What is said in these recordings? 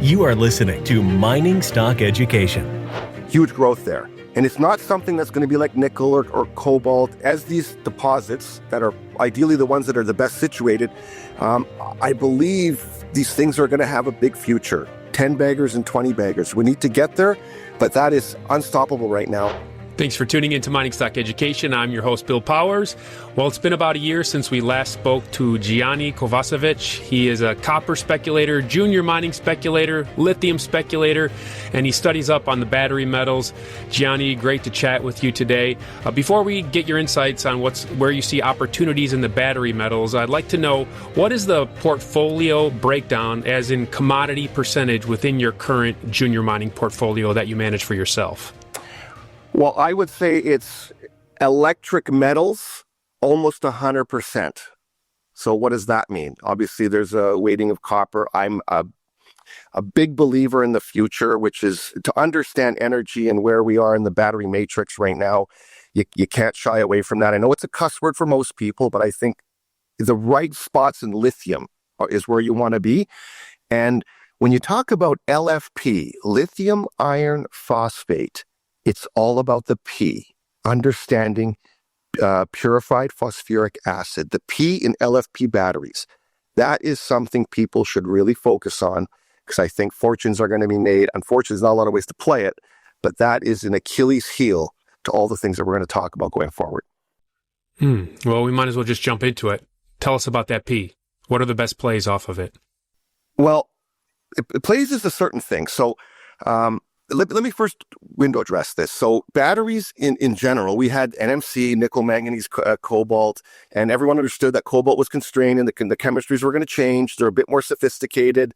You are listening to Mining Stock Education. Huge growth there. And it's not something that's going to be like nickel or cobalt. As these deposits that are ideally the ones that are the best situated, I believe these things are going to have a big future. 10 baggers and 20 baggers. We need to get there, but that is unstoppable right now. Thanks for tuning in to Mining Stock Education. I'm your host, Bill Powers. Well, it's been about a year since we last spoke to Gianni Kovacevic. He is a copper speculator, junior mining speculator, lithium speculator, and he studies up on the battery metals. Gianni, great to chat with you today. Before we get your insights on where you see opportunities in the battery metals, I'd like to know, what is the portfolio breakdown, as in commodity percentage, within your current junior mining portfolio that you manage for yourself? Well, I would say it's electric metals, almost 100%. So what does that mean? Obviously, there's a weighting of copper. I'm a big believer in the future, which is to understand energy and where we are in the battery matrix right now. You can't shy away from that. I know it's a cuss word for most people, but I think the right spots in lithium is where you want to be. And when you talk about LFP, lithium iron phosphate, it's all about the P, understanding purified phosphoric acid, the P in LFP batteries. That is something people should really focus on, because I think fortunes are going to be made. Unfortunately, there's not a lot of ways to play it, but that is an Achilles heel to all the things that we're going to talk about going forward. Well, we might as well just jump into it. Tell us about that P. What are the best plays off of it? Well, plays is a certain thing. So, Let me first window address this. So batteries in general, we had NMC, nickel, manganese, cobalt, and everyone understood that cobalt was constrained and the chemistries were going to change. They're a bit more sophisticated.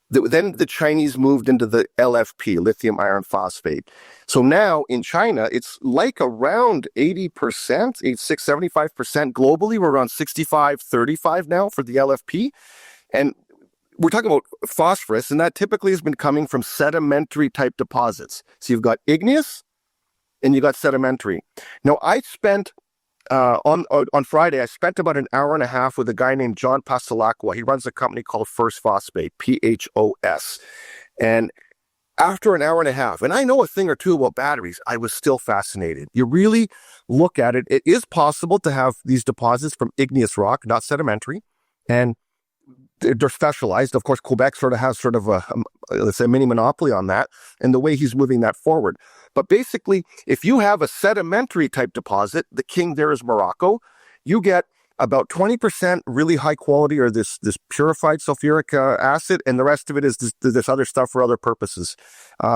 Then the Chinese moved into the LFP, lithium iron phosphate. So now in China, it's like around 80%, 86, 75% globally. We're around 65, 35 now for the LFP. And we're talking about phosphorus, and that typically has been coming from sedimentary type deposits. So you've got igneous and you got sedimentary. Now, I spent on Friday, I spent about an hour and a half with a guy named John Pasalacqua. He runs a company called Phosphate, PHOS. And after an hour and a half, and I know a thing or two about batteries, I was still fascinated. You really look at it, it is possible to have these deposits from igneous rock, not sedimentary, and they're specialized. Of course, Quebec has a let's say, mini monopoly on that, and the way he's moving that forward. But basically, if you have a sedimentary type deposit, the king there is Morocco, you get about 20% really high quality, or this purified sulfuric acid, and the rest of it is this other stuff for other purposes,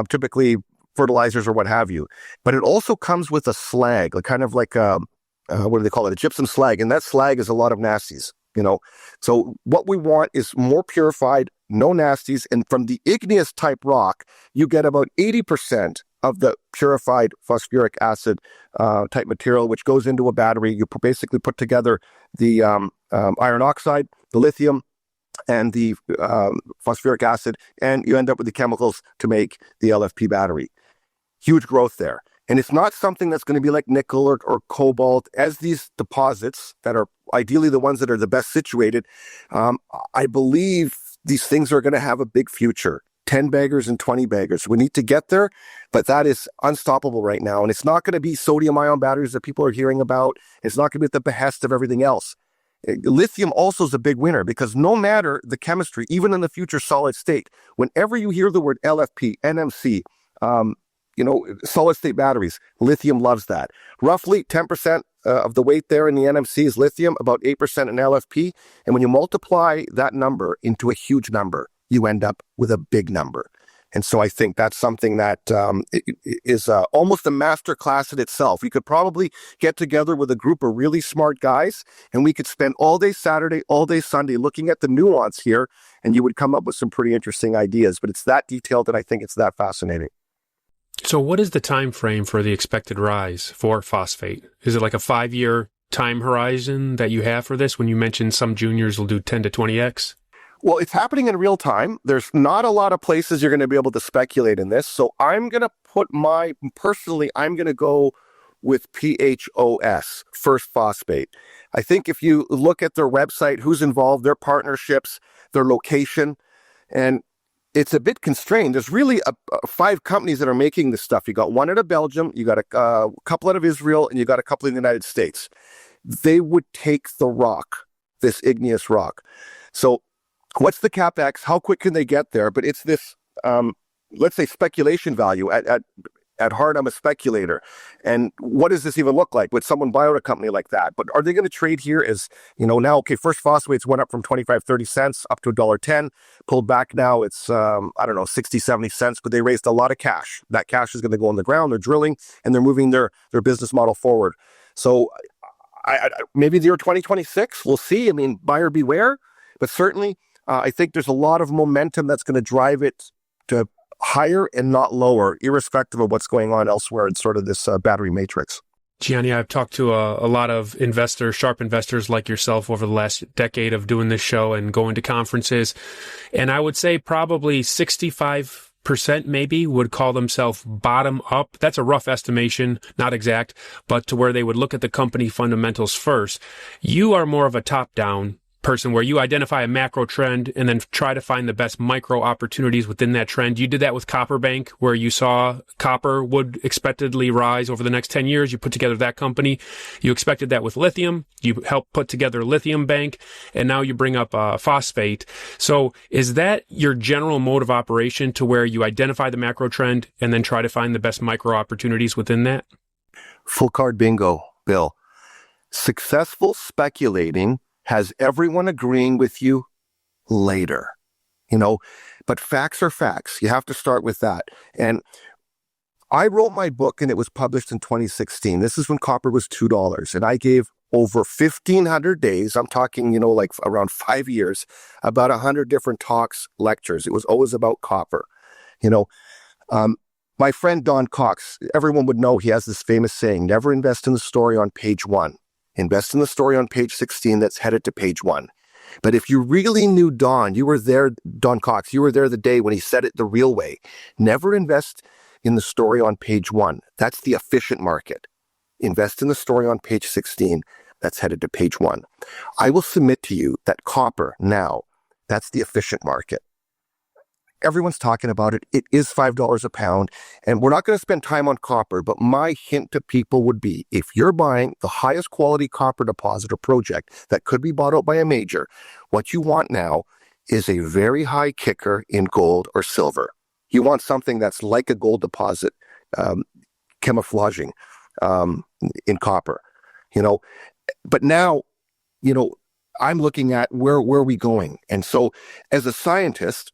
typically fertilizers or what have you. But it also comes with a slag, kind of like what do they call it? A gypsum slag, and that slag is a lot of nasties. So what we want is more purified, no nasties, and from the igneous type rock, you get about 80% of the purified phosphoric acid type material, which goes into a battery. You basically put together the iron oxide, the lithium, and the phosphoric acid, and you end up with the chemicals to make the LFP battery. Huge growth there. And it's not something that's going to be like nickel or cobalt. As these deposits that are ideally the ones that are the best situated, I believe these things are going to have a big future. 10 baggers and 20 baggers. We need to get there, but that is unstoppable right now. And it's not going to be sodium ion batteries that people are hearing about. It's not going to be at the behest of everything else. Lithium also is a big winner, because no matter the chemistry, even in the future solid state, whenever you hear the word LFP, NMC, solid state batteries, lithium loves that. Roughly 10% of the weight there in the NMC is lithium, about 8% in LFP. And when you multiply that number into a huge number, you end up with a big number. And so I think that's something that is almost a master class in itself. We could probably get together with a group of really smart guys, and we could spend all day Saturday, all day Sunday looking at the nuance here, and you would come up with some pretty interesting ideas. But it's that detailed, and I think it's that fascinating. So what is the time frame for the expected rise for phosphate? Is it like a 5-year time horizon that you have for this, when you mentioned some juniors will do 10 to 20x? Well, it's happening in real time. There's not a lot of places you're going to be able to speculate in this. So I'm going to I'm going to go with PHOS, First Phosphate. I think if you look at their website, who's involved, their partnerships, their location, and it's a bit constrained. There's really 5 companies that are making this stuff. You got one out of Belgium, you got a couple out of Israel, and you got a couple in the United States. They would take the rock, this igneous rock. So what's the CapEx? How quick can they get there? But it's this, let's say, speculation value. At heart, I'm a speculator. And what does this even look like? Would someone buy out a company like that? But are they going to trade here as, now, okay, first phosphates went up from 25, 30 cents up to $1.10, pulled back now. It's, 60, 70 cents, but they raised a lot of cash. That cash is going to go in the ground. They're drilling and they're moving their business model forward. So maybe the year 2026, we'll see. I mean, buyer beware, but certainly I think there's a lot of momentum that's going to drive it to higher and not lower, irrespective of what's going on elsewhere in sort of this battery matrix. Gianni, I've talked to a lot of investors, sharp investors like yourself over the last decade of doing this show and going to conferences. And I would say probably 65% maybe would call themselves bottom up. That's a rough estimation, not exact, but to where they would look at the company fundamentals first. You are more of a top-down person where you identify a macro trend and then try to find the best micro opportunities within that trend. You did that with Copper Bank, where you saw copper would expectedly rise over the next 10 years. You put together that company. You expected that with lithium. You helped put together Lithium Bank, and now you bring up Phosphate. So is that your general mode of operation, to where you identify the macro trend and then try to find the best micro opportunities within that? Full card bingo, Bill. Successful speculating has everyone agreeing with you later, but facts are facts. You have to start with that. And I wrote my book and it was published in 2016. This is when copper was $2. And I gave over 1,500 days, I'm talking, like around 5 years, about 100 different talks, lectures. It was always about copper. My friend Don Cox, everyone would know he has this famous saying, never invest in the story on page 1. Invest in the story on page 16 that's headed to page 1. But if you really knew Don, you were there, Don Cox, you were there the day when he said it the real way. Never invest in the story on page 1. That's the efficient market. Invest in the story on page 16 that's headed to page 1. I will submit to you that copper now, that's the efficient market. Everyone's talking about it. It is $5 a pound, and we're not going to spend time on copper, but my hint to people would be, if you're buying the highest quality copper deposit or project that could be bought out by a major, what you want now is a very high kicker in gold or silver. You want something that's like a gold deposit, camouflaging in copper, But now, I'm looking at where are we going? And so as a scientist,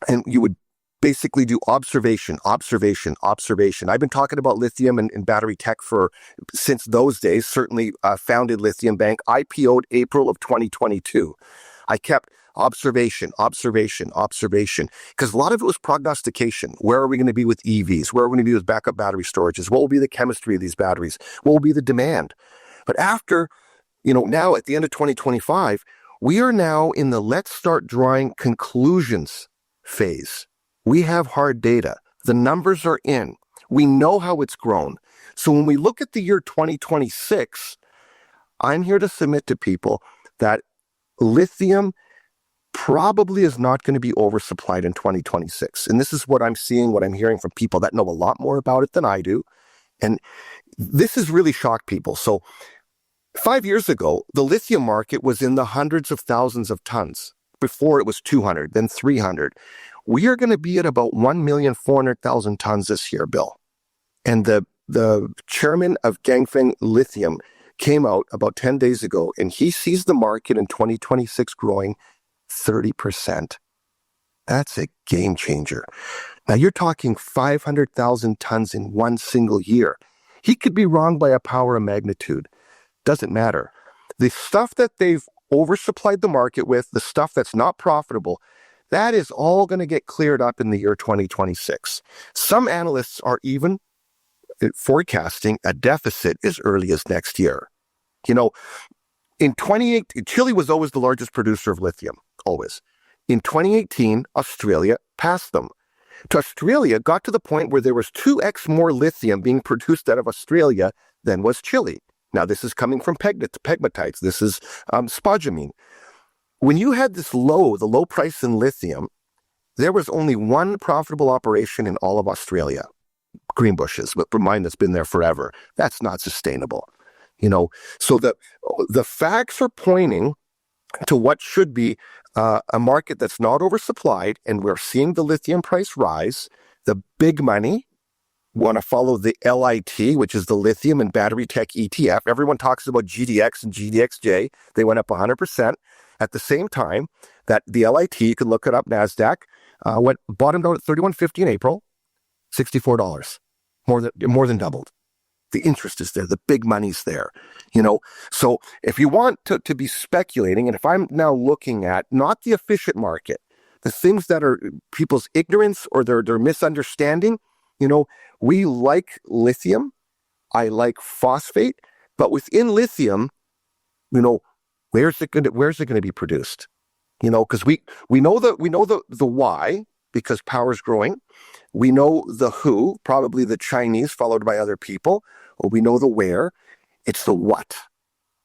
and you would basically do observation. I've been talking about lithium and battery tech since those days, certainly founded Lithium Bank, IPO'd April of 2022. I kept observation, because a lot of it was prognostication. Where are we going to be with EVs? Where are we going to be with backup battery storages? What will be the chemistry of these batteries? What will be the demand? But after, now at the end of 2025, we are now in the let's start drawing conclusions phase. We have hard data. The numbers are in. We know how it's grown. So when we look at the year 2026, I'm here to submit to people that lithium probably is not going to be oversupplied in 2026. And this is what I'm seeing, what I'm hearing from people that know a lot more about it than I do. And this has really shocked people. So 5 years ago, the lithium market was in the hundreds of thousands of tons. Before it was 200, then 300. We are going to be at about 1,400,000 tons this year, Bill. And the chairman of Ganfeng Lithium came out about 10 days ago, and he sees the market in 2026 growing 30%. That's a game changer. Now you're talking 500,000 tons in one single year. He could be wrong by a power of magnitude. Doesn't matter. The stuff that they've oversupplied the market with, the stuff that's not profitable, that is all going to get cleared up in the year 2026. Some analysts are even forecasting a deficit as early as next year. In 2018, Chile was always the largest producer of lithium, always. In 2018, Australia passed them. Australia got to the point where there was 2x more lithium being produced out of Australia than was Chile. Now, this is coming from pegmatites. This is spodumene. When you had the low price in lithium, There was only one profitable operation in all of Australia, Greenbushes, but mine that's been there forever. That's not sustainable. So the facts are pointing to what should be a market that's not oversupplied, and we're seeing the lithium price rise. The big money want to follow the LIT, which is the Lithium and Battery Tech ETF. Everyone talks about GDX and GDXJ. They went up 100%. At the same time, that the LIT, you can look it up, NASDAQ, bottomed out at $31.50 in April, $64, more than doubled. The interest is there. The big money's there, So if you want to be speculating, and if I'm now looking at not the efficient market, the things that are people's ignorance or their misunderstanding, we like lithium. I like phosphate, but within lithium, where's it going to be produced? Because we know the why, because power is growing. We know the who, probably the Chinese, followed by other people. Or we know the where. It's the what.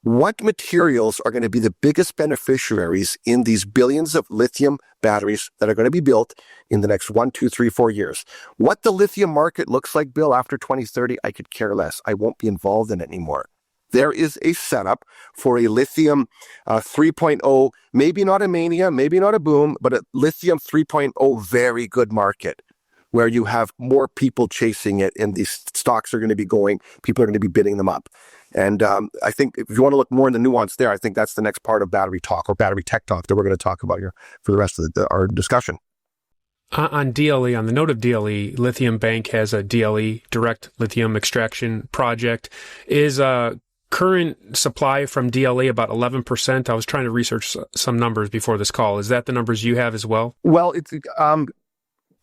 What materials are going to be the biggest beneficiaries in these billions of lithium batteries that are going to be built in the next 1, 2, 3, 4 years? What the lithium market looks like, Bill, after 2030, I could care less. I won't be involved in it anymore. There is a setup for a lithium 3.0, maybe not a mania, maybe not a boom, but a lithium 3.0 very good market, where you have more people chasing it and these stocks are going to be going, people are going to be bidding them up. And I think if you want to look more in the nuance there, I think that's the next part of battery talk or battery tech talk that we're going to talk about here for the rest of our discussion. On DLE, on the note of DLE, Lithium Bank has a DLE, direct lithium extraction project. Is current supply from DLE about 11%? I was trying to research some numbers before this call. Is that the numbers you have as well? Well, it's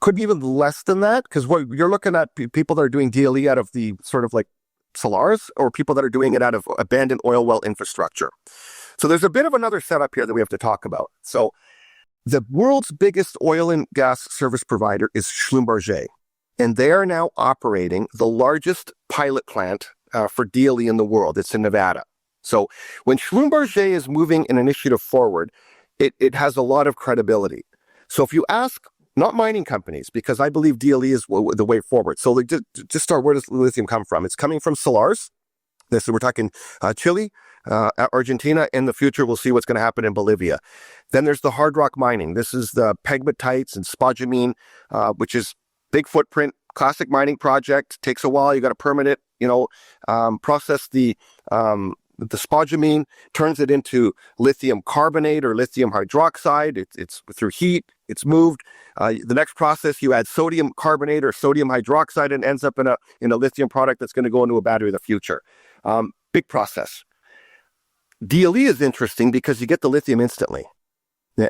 could be even less than that, because what you're looking at people that are doing DLE out of the sort of like salars, or people that are doing it out of abandoned oil well infrastructure. So there's a bit of another setup here that we have to talk about. So the world's biggest oil and gas service provider is Schlumberger, and they are now operating the largest pilot plant for DLE in the world. It's in Nevada. So when Schlumberger is moving an initiative forward, it has a lot of credibility. So if you ask, not mining companies, because I believe DLE is the way forward. So just start, where does lithium come from? It's coming from salars. We're talking Chile, Argentina. In the future, we'll see what's going to happen in Bolivia. Then there's the hard rock mining. This is the pegmatites and spodumene, which is big footprint, classic mining project. Takes a while. You got to permit it, process the spodumene, turns it into lithium carbonate or lithium hydroxide. It's through heat. It's moved. The next process, you add sodium carbonate or sodium hydroxide, and ends up in a lithium product that's going to go into a battery of the future. Big process. DLE is interesting because you get the lithium instantly.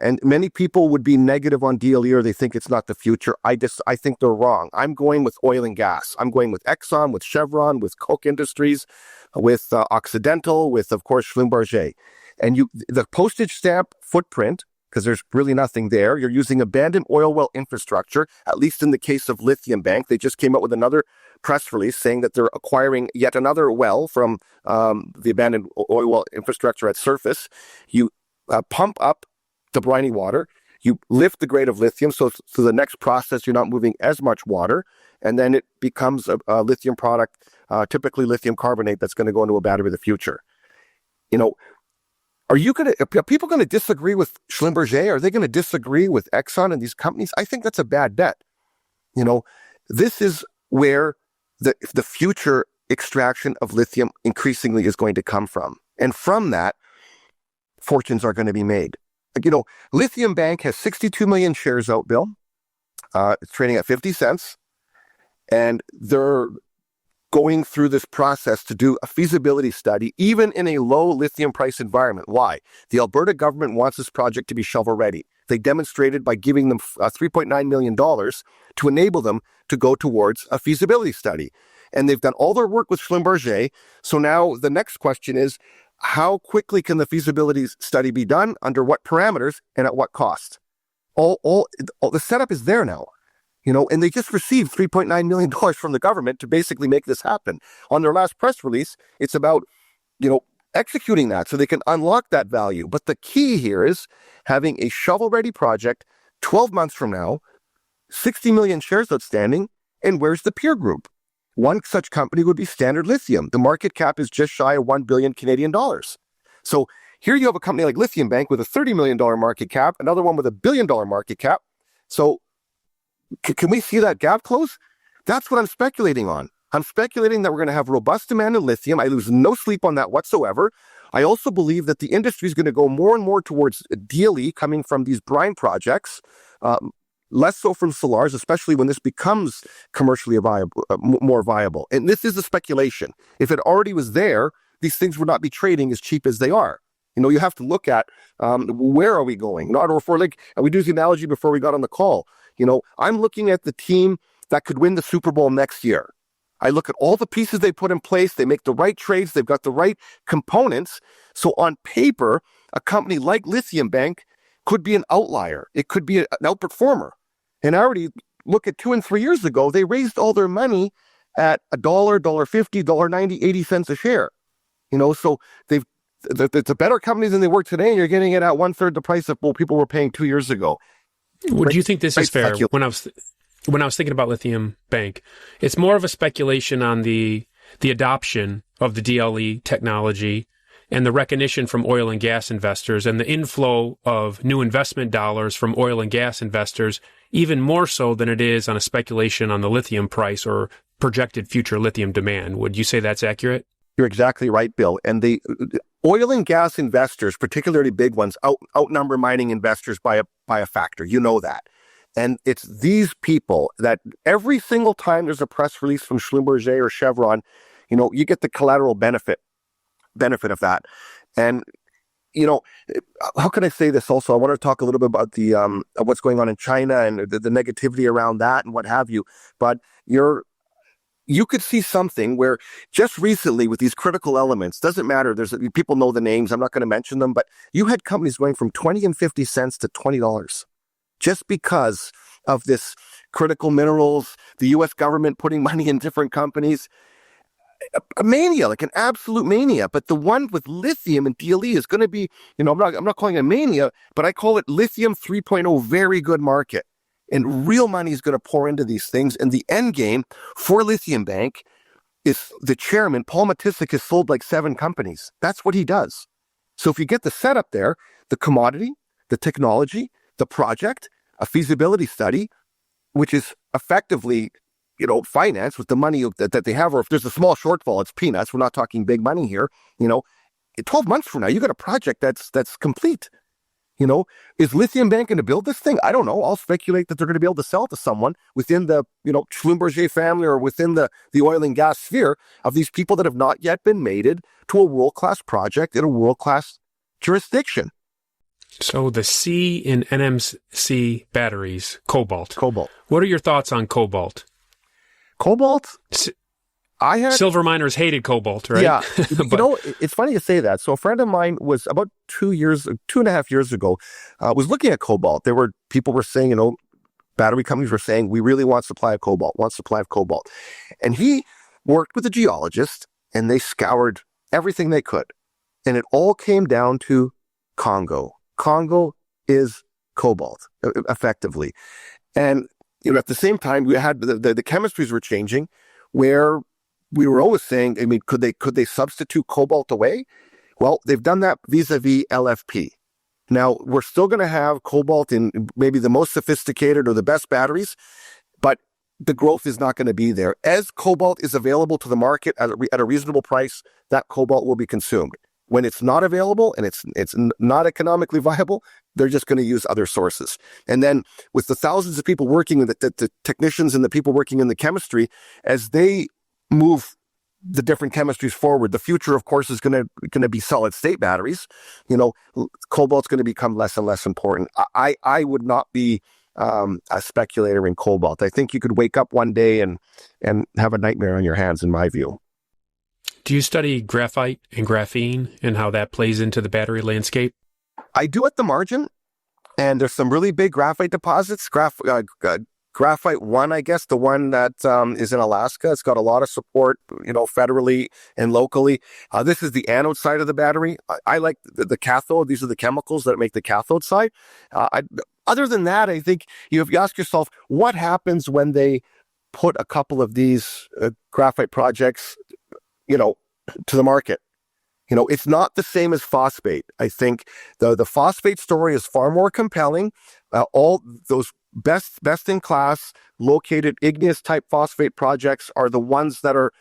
And many people would be negative on DLE, or they think it's not the future. I think they're wrong. I'm going with oil and gas. I'm going with Exxon, with Chevron, with Koch Industries, with Occidental, with, of course, Schlumberger. And the postage stamp footprint, because there's really nothing there. You're using abandoned oil well infrastructure, at least in the case of Lithium Bank. They just came out with another press release saying that they're acquiring yet another well from the abandoned oil well infrastructure at surface. You pump up the briny water, you lift the grade of lithium, so the next process you're not moving as much water, and then it becomes a lithium product, typically lithium carbonate, that's going to go into a battery of the future. Are people going to disagree with Schlumberger? Are they going to disagree with Exxon and these companies? I think that's a bad bet. This is where the future extraction of lithium increasingly is going to come from. And from that, fortunes are going to be made. Lithium Bank has 62 million shares out, Bill. It's trading at 50 cents. And they're going through this process to do a feasibility study, even in a low lithium price environment. Why? The Alberta government wants this project to be shovel ready. They demonstrated by giving them $3.9 million to enable them to go towards a feasibility study. And they've done all their work with Schlumberger. So now the next question is, how quickly can the feasibility study be done, under what parameters, and at what cost? All the setup is there now. And they just received $3.9 million from the government to basically make this happen. On their last press release, it's about, executing that so they can unlock that value. But the key here is having a shovel-ready project, 12 months from now, 60 million shares outstanding, and where's the peer group? One such company would be Standard Lithium. The market cap is just shy of 1 billion Canadian dollars. So here you have a company like Lithium Bank with a $30 million market cap, another one with a $1 billion market cap. So can we see that gap close? That's what I'm speculating on. I'm speculating that we're going to have robust demand in lithium. I lose no sleep on that whatsoever. I also believe that the industry is going to go more and more towards DLE coming from these brine projects, less so from salars, especially when this becomes commercially viable, more viable. And this is a speculation. If it already was there, these things would not be trading as cheap as they are. You have to look at where are we going? Not or for like we do the analogy before we got on the call. I'm looking at the team that could win the Super Bowl next year. I look at all the pieces they put in place. They make the right trades. They've got the right components. So on paper, a company like Lithium Bank could be an outlier. It could be an outperformer. And I already look at 2 and 3 years ago, they raised all their money at $1, $1.50, $1.90, 80 cents a share. So it's a better company than they were today, and you're getting it at 1/3 the price of what people were paying 2 years ago. Would you think this is fair? When I was thinking about Lithium Bank, it's more of a speculation on the adoption of the DLE technology and the recognition from oil and gas investors and the inflow of new investment dollars from oil and gas investors, even more so than it is on a speculation on the lithium price or projected future lithium demand. Would you say that's accurate? You're exactly right, Bill. And the oil and gas investors, particularly big ones, outnumber mining investors by a factor. You know that. And it's these people that every single time there's a press release from Schlumberger or Chevron, you get the collateral benefit of that. And, how can I say this also? I want to talk a little bit about the what's going on in China and the negativity around that and what have you. But you could see something where just recently with these critical elements, doesn't matter. People know the names. I'm not going to mention them, but you had companies going from 20 and 50 cents to $20 just because of this critical minerals, the U.S. government putting money in different companies. A mania, like an absolute mania. But the one with lithium and DLE is going to be, I'm not calling it a mania, but I call it lithium 3.0, very good market. And real money is going to pour into these things. And the end game for Lithium Bank is the chairman, Paul Matisik, has sold like 7 companies. That's what he does. So if you get the setup there, the commodity, the technology, the project, a feasibility study, which is effectively, financed with the money that they have, or if there's a small shortfall, it's peanuts. We're not talking big money here. 12 months from now, you got a project that's complete. Is Lithium Bank going to build this thing? I don't know. I'll speculate that they're going to be able to sell to someone within the, Schlumberger family or within the oil and gas sphere of these people that have not yet been mated to a world-class project in a world-class jurisdiction. So the C in NMC batteries, Cobalt. Cobalt. What are your thoughts on Cobalt? Cobalt? Silver miners hated Cobalt, right? Yeah. It's funny you say that. So a friend of mine was about 2.5 years ago, was looking at Cobalt. People were saying, battery companies were saying, we really want supply of Cobalt. And he worked with a geologist and they scoured everything they could. And it all came down to Congo. Congo is Cobalt, effectively. And, at the same time, we had the chemistries were changing where we were always saying, could they substitute Cobalt away? Well, they've done that vis-a-vis LFP. Now, we're still going to have Cobalt in maybe the most sophisticated or the best batteries, but the growth is not going to be there. As Cobalt is available to the market at a reasonable price, that Cobalt will be consumed. When it's not available and it's not economically viable, they're just going to use other sources. And then with the thousands of people working, the technicians and the people working in the chemistry, as they move the different chemistries forward, the future, of course, is going to be solid state batteries. Cobalt's going to become less and less important. I would not be a speculator in Cobalt. I think you could wake up one day and have a nightmare on your hands, in my view. Do you study graphite and graphene and how that plays into the battery landscape? I do at the margin, and there's some really big graphite deposits. Graphite 1, I guess, the one that is in Alaska. It's got a lot of support, federally and locally. This is the anode side of the battery. I like the cathode. These are the chemicals that make the cathode side. Other than that, I think if you ask yourself, what happens when they put a couple of these graphite projects, to the market? It's not the same as phosphate. I think the phosphate story is far more compelling. All those best in class located igneous type phosphate projects are the ones that are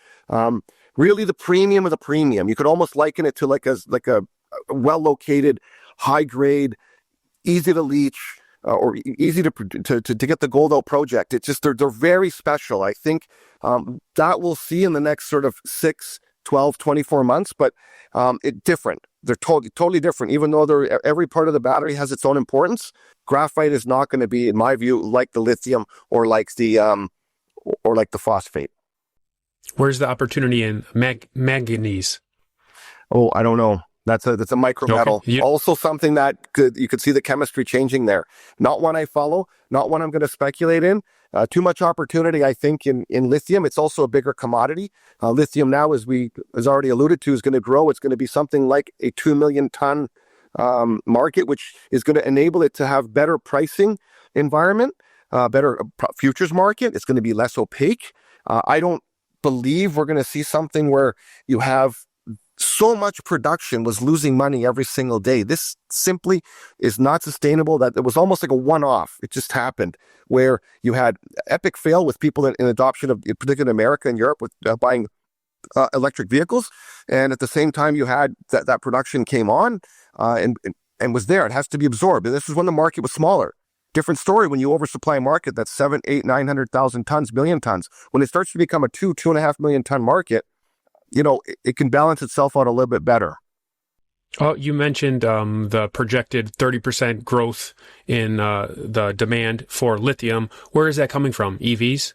really the premium of the premium. You could almost liken it to like a well located, high grade, easy to leach, or easy to get the gold out project. It's just they're very special. I think that we'll see in the next sort of 6, 12, 24 months, but it's different. They're totally different. Even though every part of the battery has its own importance, graphite is not going to be, in my view, like the lithium or like the phosphate. Where's the opportunity in manganese? Oh, I don't know. That's a micro metal. Okay. Also something that you could see the chemistry changing there. Not one I follow, not one I'm going to speculate in. Too much opportunity, I think, in lithium. It's also a bigger commodity. Lithium now, as already alluded to, is going to grow. It's going to be something like a 2 million ton market, which is going to enable it to have better pricing environment, better futures market. It's going to be less opaque. I don't believe we're going to see something where you have so much production was losing money every single day. This simply is not sustainable. That it was almost like a one-off. It just happened where you had epic fail with people in adoption of, particularly in America and Europe, with buying electric vehicles, and at the same time you had that production came on and was there. It has to be absorbed. And this is when the market was smaller. Different story when you oversupply a market that's 7, 8, 900,000 tons, million tons. When it starts to become a 2.5 million ton market, it can balance itself out a little bit better. Oh, you mentioned the projected 30% growth in the demand for lithium. Where is that coming from? EVs?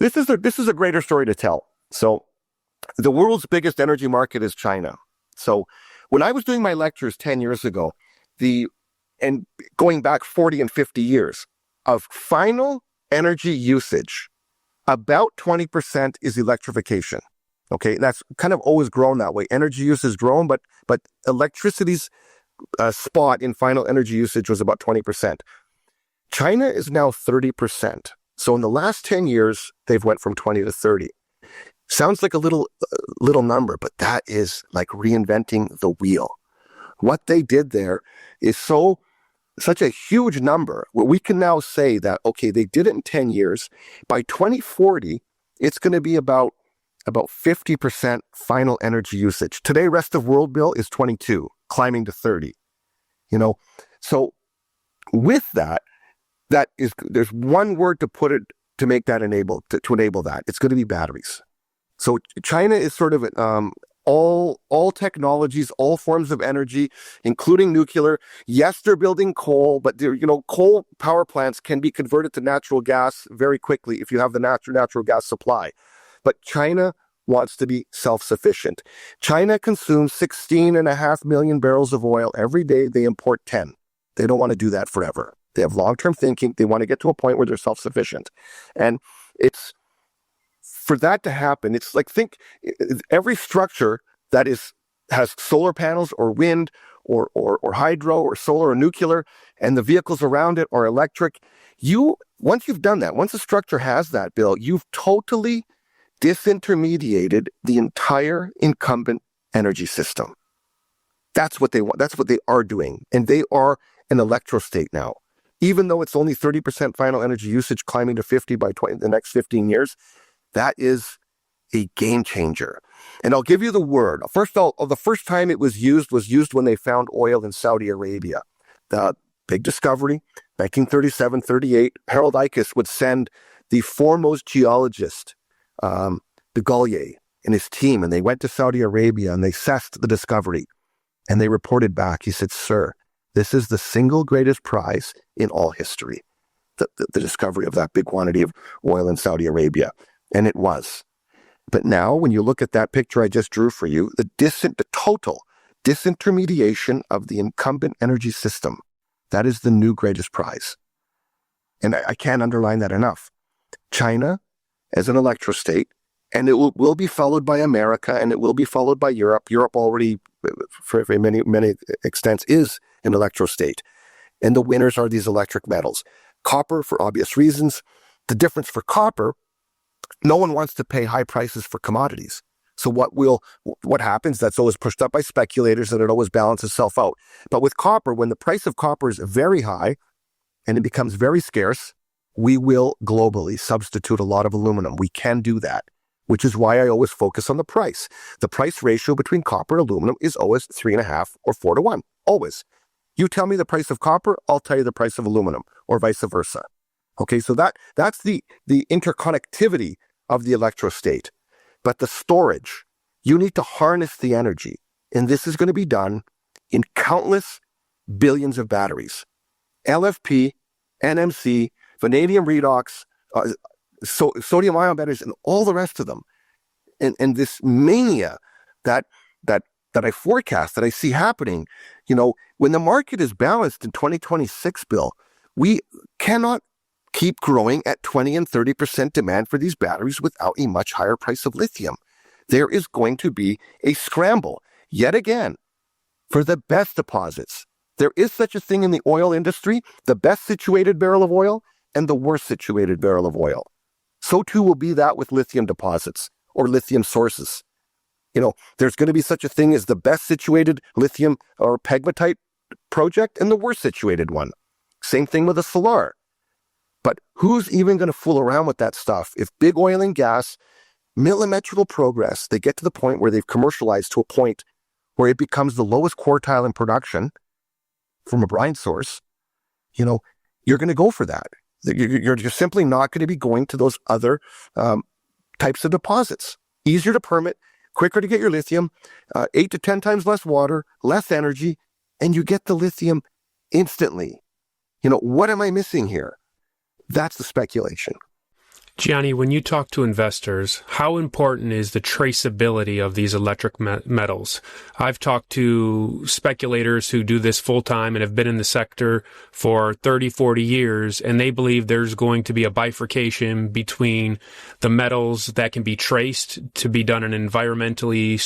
This is a greater story to tell. So the world's biggest energy market is China. So when I was doing my lectures 10 years ago, and going back 40 and 50 years of final energy usage, about 20% is electrification. Okay, that's kind of always grown that way. Energy use has grown, but electricity's spot in final energy usage was about 20%. China is now 30%. So in the last 10 years, they've went from 20 to 30. Sounds like a little number, but that is like reinventing the wheel. What they did there is such a huge number where we can now say that, okay, they did it in 10 years. By 2040, it's going to be about 50% final energy usage. Today, rest of world bill is 22, climbing to 30. So with there's one word to put it to make that enable that. It's going to be batteries. So China is sort of all technologies, all forms of energy, including nuclear. Yes, they're building coal, but coal power plants can be converted to natural gas very quickly if you have the natural gas supply. But China wants to be self-sufficient. China consumes 16.5 million barrels of oil every day. They import 10. They don't want to do that forever. They have long-term thinking. They want to get to a point where they're self-sufficient. And for that to happen, it's like, think every structure that has solar panels or wind or hydro or solar or nuclear, and the vehicles around it are electric. Once you've done that, once a structure has that, Bill, you've totally disintermediated the entire incumbent energy system. That's what they want. That's what they are doing. And they are an electrostate now. Even though it's only 30% final energy usage climbing to 50 by the next 15 years, that is a game changer. And I'll give you the word. The first time it was used when they found oil in Saudi Arabia. The big discovery, 1937, 38, Harold Ickes would send the foremost geologist, de Gaulier, and his team, and they went to Saudi Arabia and they assessed the discovery. And they reported back. He said, "Sir, this is the single greatest prize in all history, the discovery of that big quantity of oil in Saudi Arabia." And it was. But now, when you look at that picture I just drew for you, the total disintermediation of the incumbent energy system, that is the new greatest prize. And I can't underline that enough. China, as an electrostate, and it will be followed by America, and it will be followed by Europe. Europe already, for many extents, is an electrostate. And the winners are these electric metals. Copper, for obvious reasons. The difference for copper, no one wants to pay high prices for commodities. So what happens, that's always pushed up by speculators, and it always balances itself out. But with copper, when the price of copper is very high and it becomes very scarce, we will globally substitute a lot of aluminum. We can do that, which is why I always focus on the price. The price ratio between copper and aluminum is always 3.5 or 4 to 1, always. You tell me the price of copper, I'll tell you the price of aluminum, or vice versa. Okay, so that's the interconnectivity of the electrostate. But the storage, you need to harness the energy. And this is going to be done in countless billions of batteries. LFP, NMC, vanadium redox, sodium ion batteries, and all the rest of them. And this mania that I forecast, that I see happening, when the market is balanced in 2026, Bill, we cannot keep growing at 20 and 30% demand for these batteries without a much higher price of lithium. There is going to be a scramble, yet again, for the best deposits. There is such a thing in the oil industry, the best situated barrel of oil and the worst situated barrel of oil. So too will be that with lithium deposits or lithium sources. There's going to be such a thing as the best situated lithium or pegmatite project and the worst situated one. Same thing with a solar. But who's even going to fool around with that stuff? If big oil and gas, millimetrical progress, they get to the point where they've commercialized to a point where it becomes the lowest quartile in production from a brine source, you're going to go for that. You're simply not going to be going to those other types of deposits. Easier to permit, quicker to get your lithium, 8 to 10 times less water, less energy, and you get the lithium instantly. What am I missing here? That's the speculation. Gianni, when you talk to investors, how important is the traceability of these electric metals? I've talked to speculators who do this full time and have been in the sector for 30, 40 years, and they believe there's going to be a bifurcation between the metals that can be traced to be done in an environmentally,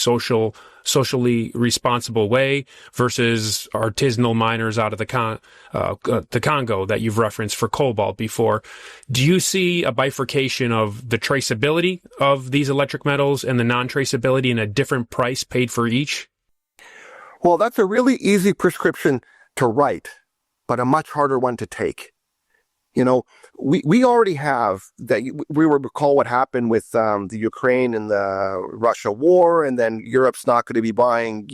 socially responsible way versus artisanal miners out of the Congo that you've referenced for cobalt before. Do you see a bifurcation of the traceability of these electric metals and the non-traceability and a different price paid for each? Well, that's a really easy prescription to write, but a much harder one to take. We already have that. We recall what happened with the Ukraine and the Russia war, and then Europe's not going to be buying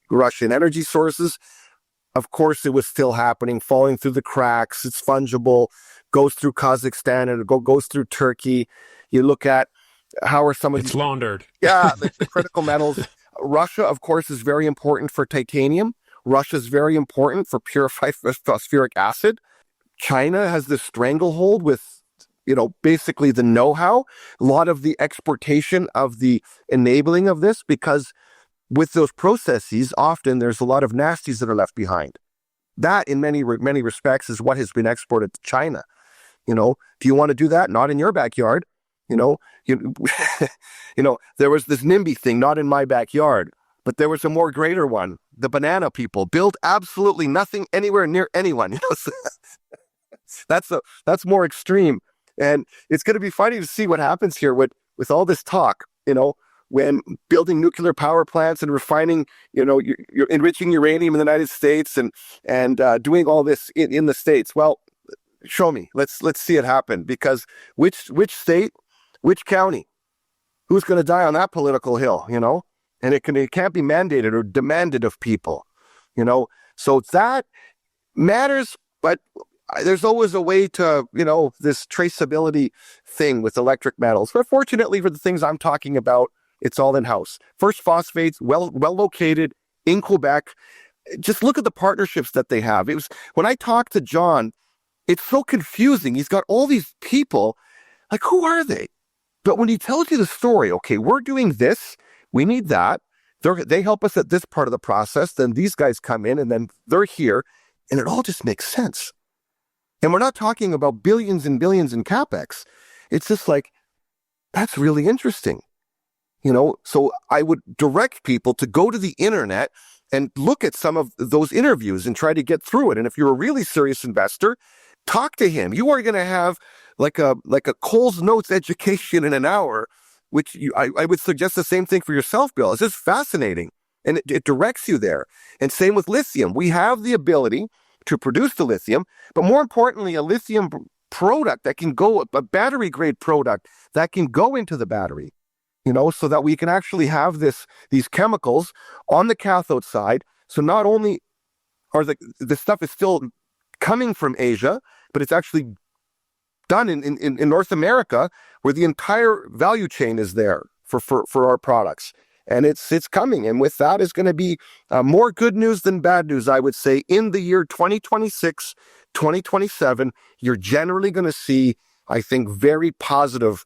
Russian energy sources. Of course, it was still happening, falling through the cracks. It's fungible, goes through Kazakhstan and it goes through Turkey. You look at how are some of it's laundered. Yeah, the critical metals. Russia, of course, is very important for titanium. Russia is very important for purified phosphoric acid. China has this stranglehold with, basically the know-how, a lot of the exportation of the enabling of this, because with those processes, often there's a lot of nasties that are left behind. That, in many respects, is what has been exported to China. Do you want to do that? Not in your backyard. There was this NIMBY thing, not in my backyard, but there was a more greater one. The banana people build absolutely nothing anywhere near anyone. That's more extreme. And it's going to be funny to see what happens here with all this talk, when building nuclear power plants and refining, you're enriching uranium in the United States and doing all this in the States. Well, show me. Let's see it happen, because which state, which county, who's going to die on that political hill, and it can't be mandated or demanded of people, so that matters, but there's always a way to, this traceability thing with electric metals. But fortunately for the things I'm talking about, it's all in-house. First Phosphate's well located in Quebec. Just look at the partnerships that they have. It was when I talked to John, it's so confusing. He's got all these people, like, who are they? But when he tells you the story, okay, we're doing this, we need that. They help us at this part of the process. Then these guys come in and then they're here, and it all just makes sense. And we're not talking about billions and billions in CapEx. It's just like, that's really interesting. So I would direct people to go to the internet and look at some of those interviews and try to get through it. And if you're a really serious investor, talk to him. You are going to have like a Cole's Notes education in an hour, which I would suggest the same thing for yourself, Bill. It's just fascinating, and it directs you there. And same with lithium. We have the ability to produce the lithium, but more importantly, a lithium product that can go, a battery grade product that can go into the battery, so that we can actually have these chemicals on the cathode side. So not only are the stuff is still coming from Asia, but it's actually done in North America, where the entire value chain is there for our products. And it's coming. And with that is going to be more good news than bad news, I would say. In the year 2026, 2027, you're generally going to see, I think, very positive,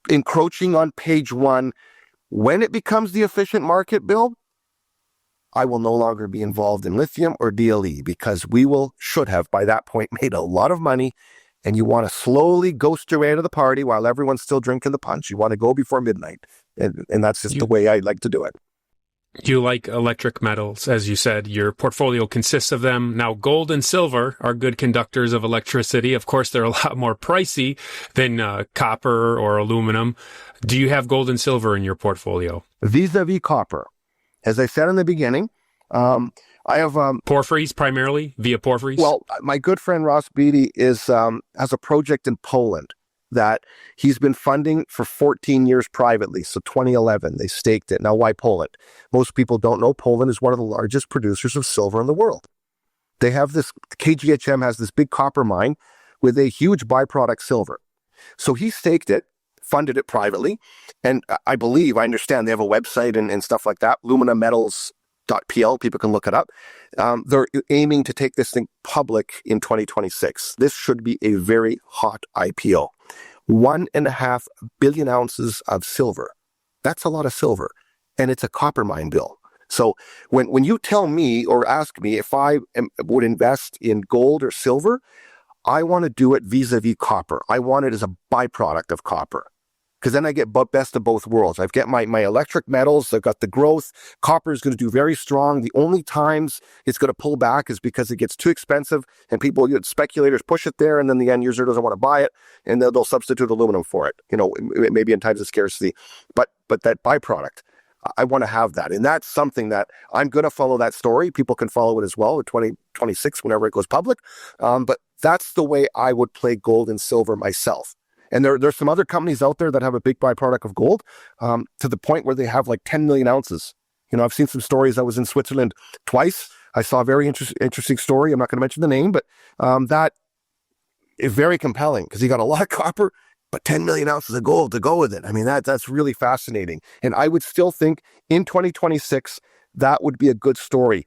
encroaching on page one. When it becomes the efficient market, Bill, I will no longer be involved in lithium or DLE, because should have by that point made a lot of money. And you want to slowly ghost your way to the party while everyone's still drinking the punch. You want to go before midnight. And that's just the way I like to do it. You like electric metals, as you said. Your portfolio consists of them. Now, gold and silver are good conductors of electricity. Of course, they're a lot more pricey than copper or aluminum. Do you have gold and silver in your portfolio? Vis-a-vis copper. As I said in the beginning, I have porphyries, primarily via porphyries. Well, my good friend Ross Beatty has a project in Poland that he's been funding for 14 years privately. So 2011, they staked it. Now, why Poland? Most people don't know Poland is one of the largest producers of silver in the world. They have KGHM has this big copper mine with a huge byproduct silver. So he staked it, funded it privately, and I understand they have a website and stuff like that, luminametals.pl, people can look it up. They're aiming to take this thing public in 2026. This should be a very hot IPO. 1.5 billion ounces of silver. That's a lot of silver. And it's a copper mine, Bill. So when you tell me or ask me if I would invest in gold or silver, I want to do it vis-a-vis copper. I want it as a byproduct of copper. Because then I get best of both worlds. I've got my electric metals, I've got the growth. Copper is going to do very strong. The only times it's going to pull back is because it gets too expensive and speculators push it there, and then the end user doesn't want to buy it, and they'll substitute aluminum for it, maybe in times of scarcity. But that byproduct, I want to have that. And that's something that I'm going to follow that story. People can follow it as well in 2026, whenever it goes public. But that's the way I would play gold and silver myself. And there's some other companies out there that have a big byproduct of gold, to the point where they have like 10 million ounces. I've seen some stories. I was in Switzerland twice. I saw a very interesting story. I'm not going to mention the name, but that is very compelling, because you got a lot of copper, but 10 million ounces of gold to go with it. I mean, that's really fascinating. And I would still think in 2026, that would be a good story.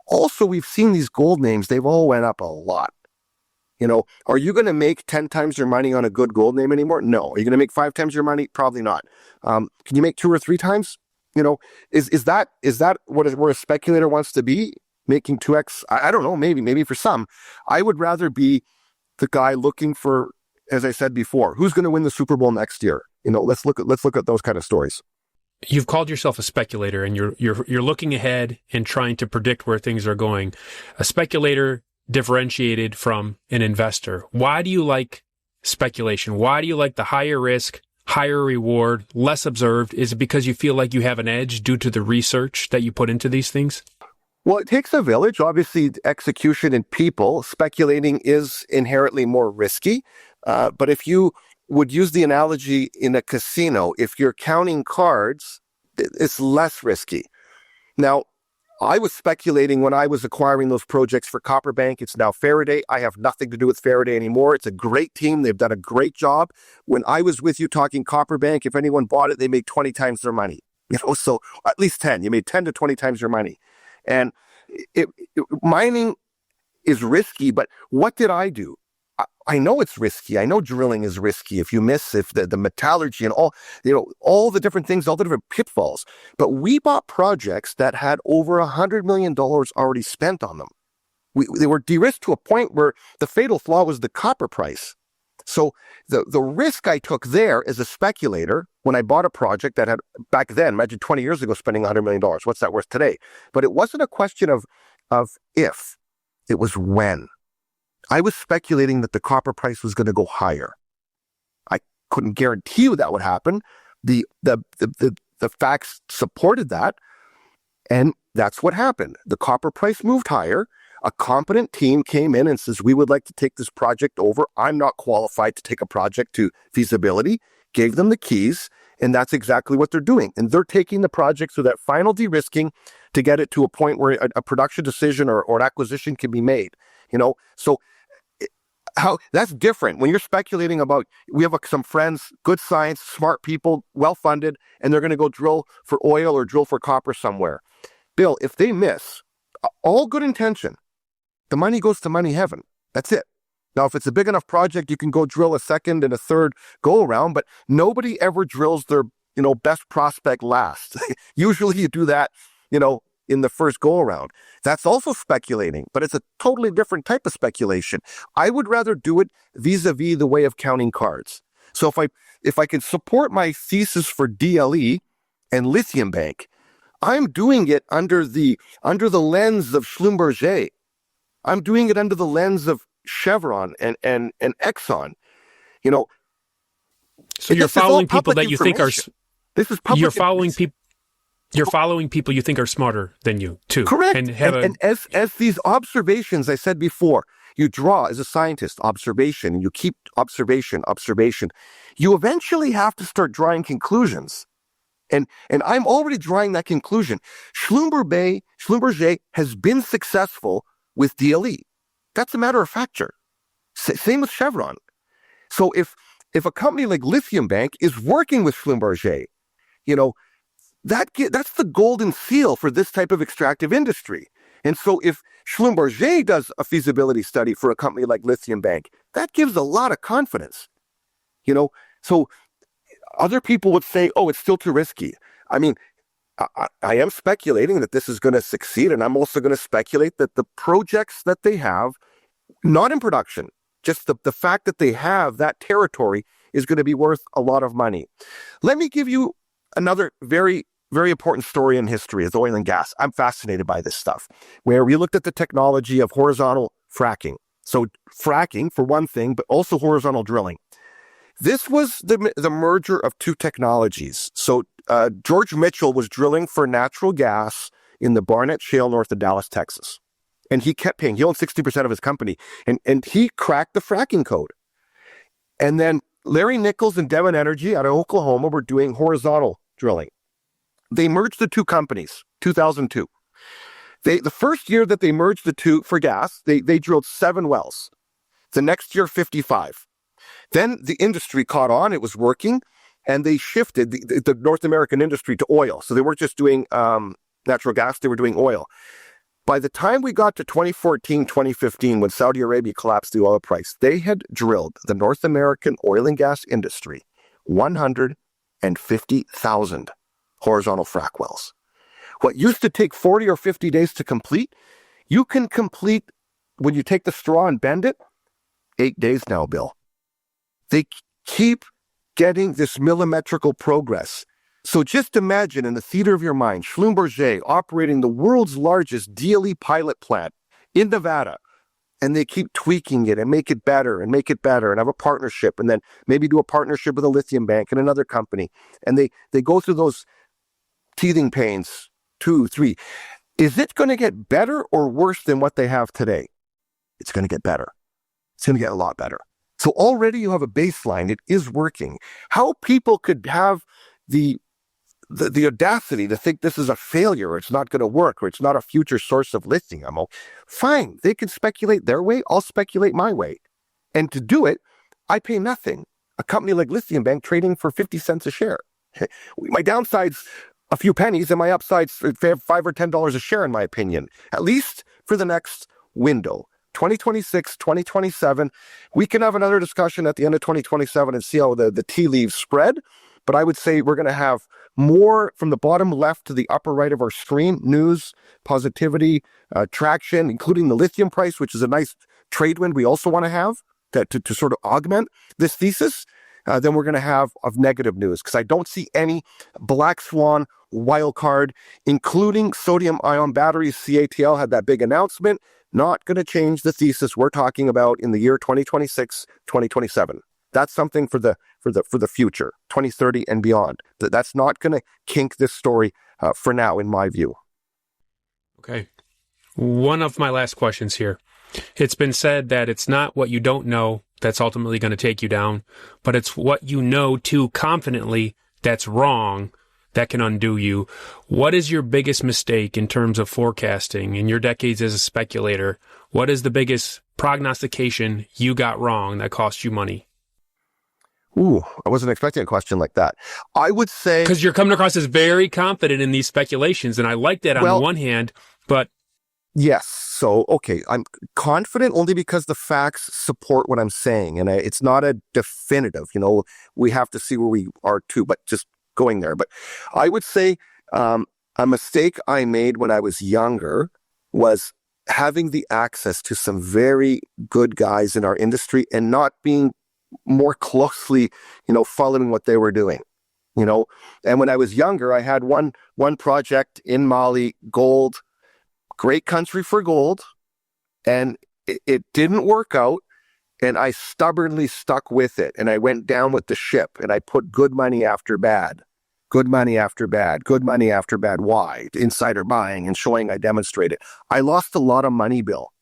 Also, we've seen these gold names. They've all went up a lot. Are you going to make 10 times your money on a good gold name anymore? No. Are you going to make 5 times your money? Probably not. Can you make 2 or 3 times? Is that where a speculator wants to be? Making 2x? I don't know. Maybe for some. I would rather be the guy looking for, as I said before, who's going to win the Super Bowl next year? Let's look at those kind of stories. You've called yourself a speculator, and you're looking ahead and trying to predict where things are going. A speculator differentiated from an investor. Why do you like speculation? Why do you like the higher risk, higher reward, less observed? Is it because you feel like you have an edge due to the research that you put into these things? Well, it takes a village. Obviously, execution and people. Speculating is inherently more risky. But if you would use the analogy in a casino, if you're counting cards, it's less risky. Now, I was speculating when I was acquiring those projects for Copperbank. It's now Faraday. I have nothing to do with Faraday anymore. It's a great team. They've done a great job. When I was with you talking Copperbank, if anyone bought it, they made 20 times their money. So at least 10. You made 10 to 20 times your money. And mining is risky, but what did I do? I know it's risky. I know drilling is risky. If you miss, if the metallurgy and all the different things, all the different pitfalls. But we bought projects that had over $100 million already spent on them. They were de-risked to a point where the fatal flaw was the copper price. So the risk I took there as a speculator when I bought a project that had, back then, imagine 20 years ago, spending $100 million. What's that worth today? But it wasn't a question of if, it was when. I was speculating that the copper price was going to go higher. I couldn't guarantee you that would happen. The facts supported that, and that's what happened. The copper price moved higher. A competent team came in and says, we would like to take this project over. I'm not qualified to take a project to feasibility. Gave them the keys, and that's exactly what they're doing. And they're taking the project through that final de-risking to get it to a point where a production decision or an acquisition can be made. So how that's different when you're speculating about, we have some friends, good science, smart people, well-funded, and they're going to go drill for oil or drill for copper somewhere. Bill, if they miss, all good intention, the money goes to money heaven. That's it. Now, if it's a big enough project, you can go drill a second and a third go around, but nobody ever drills their, best prospect last. Usually you do that, in the first go around. That's also speculating, but it's a totally different type of speculation. I would rather do it vis-a-vis the way of counting cards. So if I can support my thesis for DLE and Lithium Bank, I'm doing it under the lens of Schlumberger. I'm doing it under the lens of Chevron and Exxon. So you're following people that you think are. This is public. You're following people you think are smarter than you too. Correct. And as these observations, I said before, you draw as a scientist observation, and you keep observation. You eventually have to start drawing conclusions. And I'm already drawing that conclusion. Schlumberger has been successful with DLE. That's a matter of fact. Same with Chevron. So if a company like Lithium Bank is working with Schlumberger, that's the golden seal for this type of extractive industry. And so if Schlumberger does a feasibility study for a company like Lithium Bank, that gives a lot of confidence. So other people would say, oh, it's still too risky. I mean, I am speculating that this is going to succeed, and I'm also going to speculate that the projects that they have, not in production, just the fact that they have that territory is going to be worth a lot of money. Let me give you another very, very important story in history is oil and gas. I'm fascinated by this stuff, where we looked at the technology of horizontal fracking. So fracking for one thing, but also horizontal drilling. This was the merger of two technologies. So George Mitchell was drilling for natural gas in the Barnett Shale north of Dallas, Texas. And he kept paying. He owned 60% of his company. And he cracked the fracking code. And then Larry Nichols and Devon Energy out of Oklahoma were doing horizontal drilling. They merged the two companies, 2002. The first year that they merged the two for gas, they drilled 7 wells. The next year, 55. Then the industry caught on, it was working, and they shifted the North American industry to oil. So they weren't just doing natural gas, they were doing oil. By the time we got to 2014, 2015, when Saudi Arabia collapsed the oil price, they had drilled the North American oil and gas industry 150,000 horizontal frac wells. What used to take 40 or 50 days to complete, you can complete, when you take the straw and bend it, 8 days now, Bill. They keep getting this millimetrical progress. So just imagine in the theater of your mind, Schlumberger operating the world's largest DLE pilot plant in Nevada, and they keep tweaking it and make it better and have a partnership, and then maybe do a partnership with a lithium bank and another company. And they go through those teething pains, 2, 3. Is it going to get better or worse than what they have today? It's going to get better. It's going to get a lot better. So already you have a baseline. It is working. How people could have the audacity to think this is a failure, or it's not going to work, or it's not a future source of lithium. Fine, they can speculate their way. I'll speculate my way. And to do it, I pay nothing. A company like Lithium Bank trading for 50 cents a share. My downside's a few pennies, and my upside's $5 or $10 a share, in my opinion, at least for the next window. 2026, 2027, we can have another discussion at the end of 2027 and see how the tea leaves spread. But I would say we're going to have more from the bottom left to the upper right of our screen: news, positivity, traction, including the lithium price, which is a nice trade wind we also want to have. to sort of augment this thesis, then we're going to have of negative news, because I don't see any black swan wild card, including sodium ion batteries. CATL had that big announcement. Not going to change the thesis we're talking about in the year 2026, 2027. That's something for the future, 2030 and beyond. That's not going to kink this story for now, in my view. Okay. One of my last questions here. It's been said that it's not what you don't know that's ultimately going to take you down, but it's what you know too confidently that's wrong that can undo you. What is your biggest mistake in terms of forecasting in your decades as a speculator? What is the biggest prognostication you got wrong that cost you money? Ooh, I wasn't expecting a question like that. I would say... Because you're coming across as very confident in these speculations, and I like that on the one hand, but... Yes. So, okay, I'm confident only because the facts support what I'm saying, and it's not a definitive. We have to see where we are too, but just going there. But I would say a mistake I made when I was younger was having the access to some very good guys in our industry and not being more closely, following what they were doing. And when I was younger, I had one project in Mali, gold. Great country for gold, and it didn't work out, and I stubbornly stuck with it, and I went down with the ship, and I put good money after bad, good money after bad, good money after bad. Why? Insider buying and showing I demonstrated. I lost a lot of money, Bill,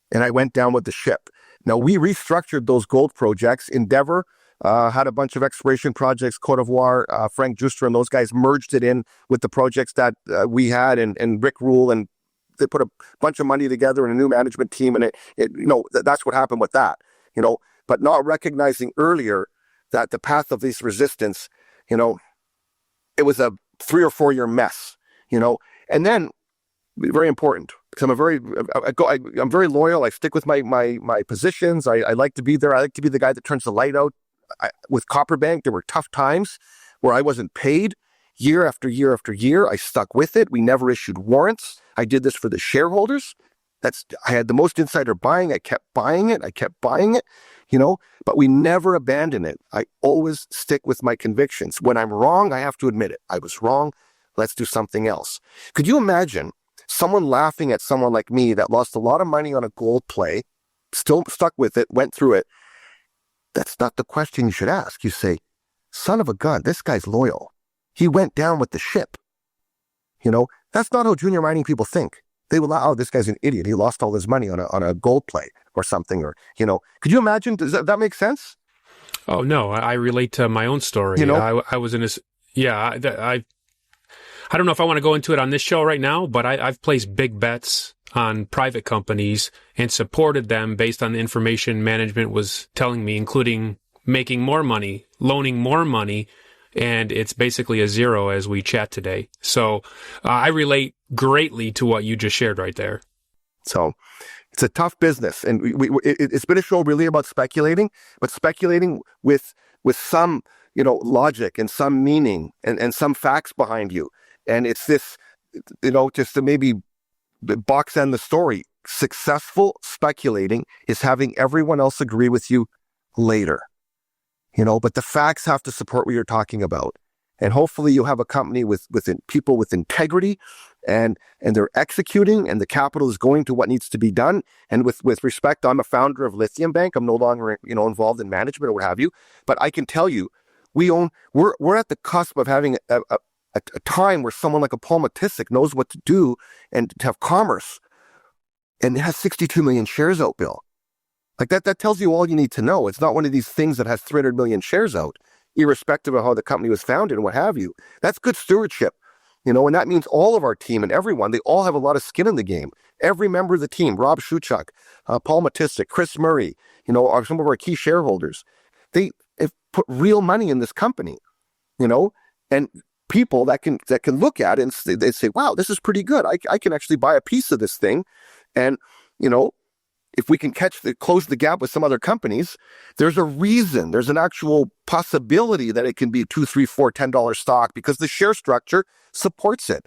and I went down with the ship. Now, we restructured those gold projects. Endeavor had a bunch of exploration projects, Cote d'Ivoire, Frank Juster and those guys merged it in with the projects that we had, and Rick Rule, and they put a bunch of money together and a new management team, and that's what happened with that, but not recognizing earlier that the path of this resistance, it was a 3 or 4 year mess, and then very important, because I'm very loyal. I stick with my positions. I like to be there. I like to be the guy that turns the light out. With Copperbank, there were tough times where I wasn't paid. Year after year after year, I stuck with it. We never issued warrants. I did this for the shareholders. I had the most insider buying. I kept buying it. But we never abandon it. I always stick with my convictions. When I'm wrong, I have to admit it. I was wrong. Let's do something else. Could you imagine someone laughing at someone like me that lost a lot of money on a gold play, still stuck with it, went through it? That's not the question you should ask. You say, son of a gun, this guy's loyal. He went down with the ship. That's not how junior mining people think. They will, oh, this guy's an idiot. He lost all his money on a gold play or something. Or, could you imagine? Does that make sense? Oh, no, I relate to my own story. I was in this. Yeah, I don't know if I want to go into it on this show right now, but I've placed big bets on private companies and supported them based on the information management was telling me, including making more money, loaning more money, and it's basically a zero as we chat today. So I relate greatly to what you just shared right there. So it's a tough business, and it's been a show really about speculating, but speculating with some logic and some meaning and some facts behind you. And it's this, just to maybe box end the story. Successful speculating is having everyone else agree with you later. But the facts have to support what you're talking about. And hopefully you have a company with people with integrity and they're executing, and the capital is going to what needs to be done. And with respect, I'm a founder of Lithium Bank. I'm no longer, involved in management or what have you, but I can tell you, we're at the cusp of having a time where someone like a Paul Matisik knows what to do and to have commerce, and it has 62 million shares out, Bill. Like that tells you all you need to know. It's not one of these things that has 300 million shares out, irrespective of how the company was founded and what have you. That's good stewardship, and that means all of our team and everyone, they all have a lot of skin in the game. Every member of the team, Rob Shuchuk, Paul Matisik, Chris Murray, are some of our key shareholders. They have put real money in this company, and people that can look at it and they say, wow, this is pretty good. I can actually buy a piece of this thing. And, if we can close the gap with some other companies, there's a reason, there's an actual possibility that it can be $2, $3, $4, $10 stock, because the share structure supports it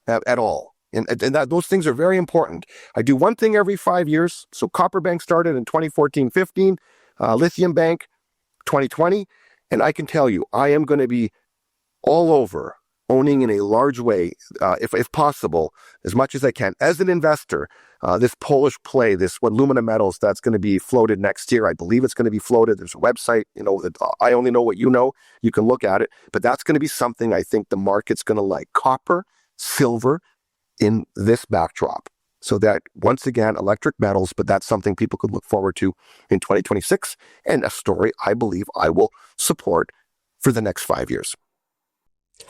at all. And those things are very important. I do one thing every 5 years. So Copperbank started in 2014-15. Lithium Bank 2020. And I can tell you, I am going to be all over owning in a large way, if possible, as much as I can. As an investor, this Polish play, what Lumina Metals, that's going to be floated next year. I believe it's going to be floated. There's a website, I only know what you know. You can look at it. But that's going to be something I think the market's going to like. Copper, silver in this backdrop. So that, once again, electric metals, but that's something people could look forward to in 2026, and a story I believe I will support for the next 5 years.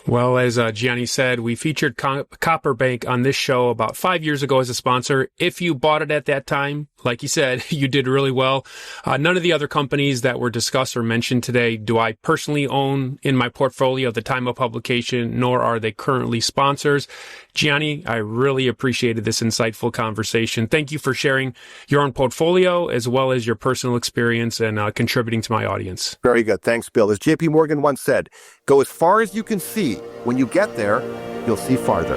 Well, as Gianni said, we featured Copper Bank on this show about 5 years ago as a sponsor. If you bought it at that time, like you said, you did really well. None of the other companies that were discussed or mentioned today do I personally own in my portfolio at the time of publication, nor are they currently sponsors. Gianni, I really appreciated this insightful conversation. Thank you for sharing your own portfolio as well as your personal experience and contributing to my audience. Very good. Thanks, Bill. As JP Morgan once said, go as far as you can see. When you get there, you'll see farther.